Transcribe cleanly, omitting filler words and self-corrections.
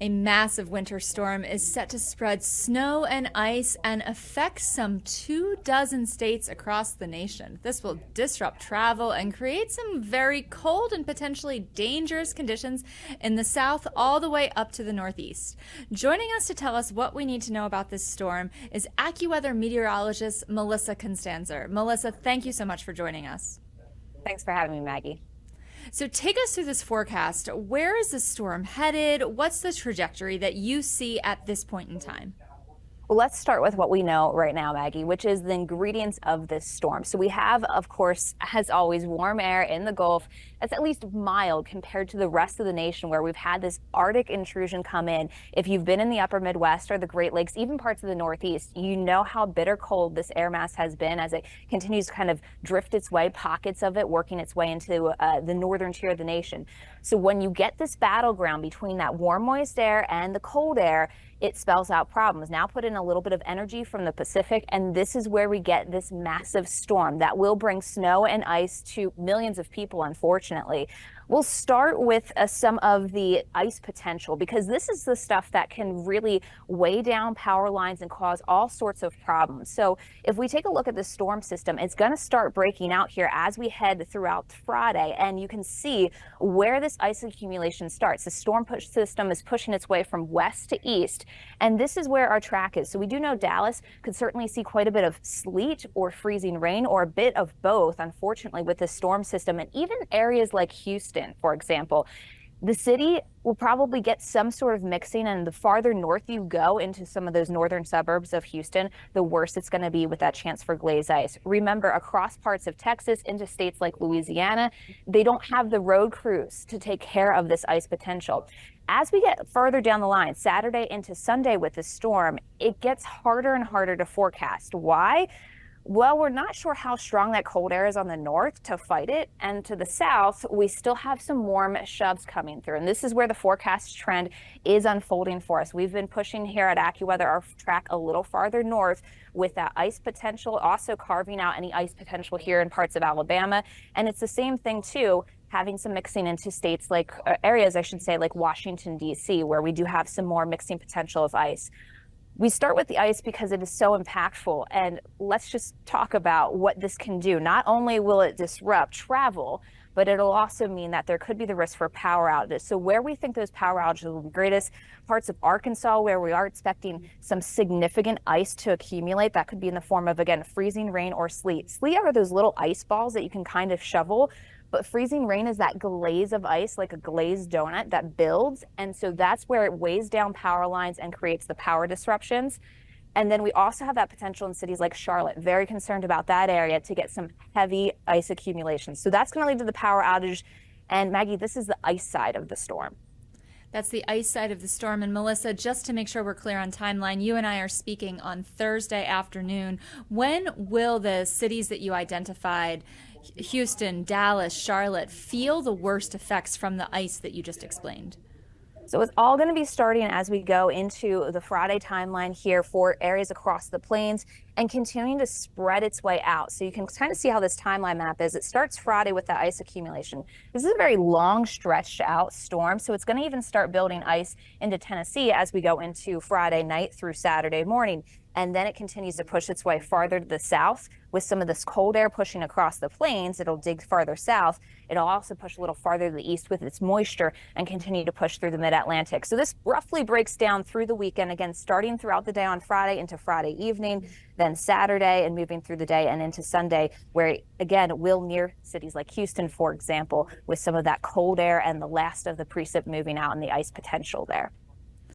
A massive winter storm is set to spread snow and ice and affect some 24 states across the nation. This will disrupt travel and create some very cold and potentially dangerous conditions in the south all the way up to the northeast. Joining us to tell us what we need to know about this storm is AccuWeather Meteorologist Melissa Constanzer. Melissa, thank you so much for joining us. Thanks for having me, Maggie. So take us through this forecast. Where is the storm headed? What's the trajectory that you see at this point in time? Well, let's start with what we know right now, Maggie, which is the ingredients of this storm. So we have, of course, as always, warm air in the Gulf that's at least mild compared to the rest of the nation where we've had this Arctic intrusion come in. If you've been in the upper Midwest or the Great Lakes, even parts of the Northeast, you know how bitter cold this air mass has been as it continues to kind of drift its way, pockets of it working its way into the northern tier of the nation. So when you get this battleground between that warm, moist air and the cold air, it spells out problems. Now put in a little bit of energy from the Pacific, and this is where we get this massive storm that will bring snow and ice to millions of people, unfortunately. We'll start with some of the ice potential because this is the stuff that can really weigh down power lines and cause all sorts of problems. So if we take a look at the storm system, it's going to start breaking out here as we head throughout Friday, and you can see where this ice accumulation starts. The storm push system is pushing its way from west to east, and this is where our track is. So we do know Dallas could certainly see quite a bit of sleet or freezing rain or a bit of both, unfortunately, with this storm system, and even areas like Houston, for example. The city will probably get some sort of mixing, and the farther north you go into some of those northern suburbs of Houston, the worse it's going to be with that chance for glazed ice. Remember, across parts of Texas into states like Louisiana, they don't have the road crews to take care of this ice potential. As we get further down the line, Saturday into Sunday with the storm, it gets harder and harder to forecast. Why? Well, we're not sure how strong that cold air is on the north to fight it. And to the south, we still have some warm shoves coming through. And this is where the forecast trend is unfolding for us. We've been pushing here at AccuWeather our track a little farther north with that ice potential, also carving out any ice potential here in parts of Alabama. And it's the same thing, too, having some mixing into states like areas, I should say, like Washington, D.C., where we do have some more mixing potential of ice. We start with the ice because it is so impactful, and let's just talk about what this can do. Not only will it disrupt travel, but it'll also mean that there could be the risk for power outages. So where we think those power outages will be greatest, parts of Arkansas where we are expecting some significant ice to accumulate. That could be in the form of, again, freezing rain or sleet. Sleet are those little ice balls that you can kind of shovel. But freezing rain is that glaze of ice, like a glazed donut that builds. And so that's where it weighs down power lines and creates the power disruptions. And then we also have that potential in cities like Charlotte, very concerned about that area to get some heavy ice accumulation. So that's going to lead to the power outage. And Maggie, this is the ice side of the storm. That's the ice side of the storm. And Melissa, just to make sure we're clear on timeline, you and I are speaking on Thursday afternoon. When will the cities that you identified, Houston, Dallas, Charlotte, feel the worst effects from the ice that you just explained? So it's all going to be starting as we go into the Friday timeline here for areas across the plains and continuing to spread its way out. So you can kind of see how this timeline map is. It starts Friday with the ice accumulation. This is a very long stretched out storm. So it's going to even start building ice into Tennessee as we go into Friday night through Saturday morning. And then it continues to push its way farther to the south with some of this cold air pushing across the plains. It'll dig farther south. It'll also push a little farther to the east with its moisture and continue to push through the mid-Atlantic. So this roughly breaks down through the weekend, again, starting throughout the day on Friday into Friday evening, then Saturday and moving through the day and into Sunday, where, again, will near cities like Houston, for example, with some of that cold air and the last of the precip moving out and the ice potential there.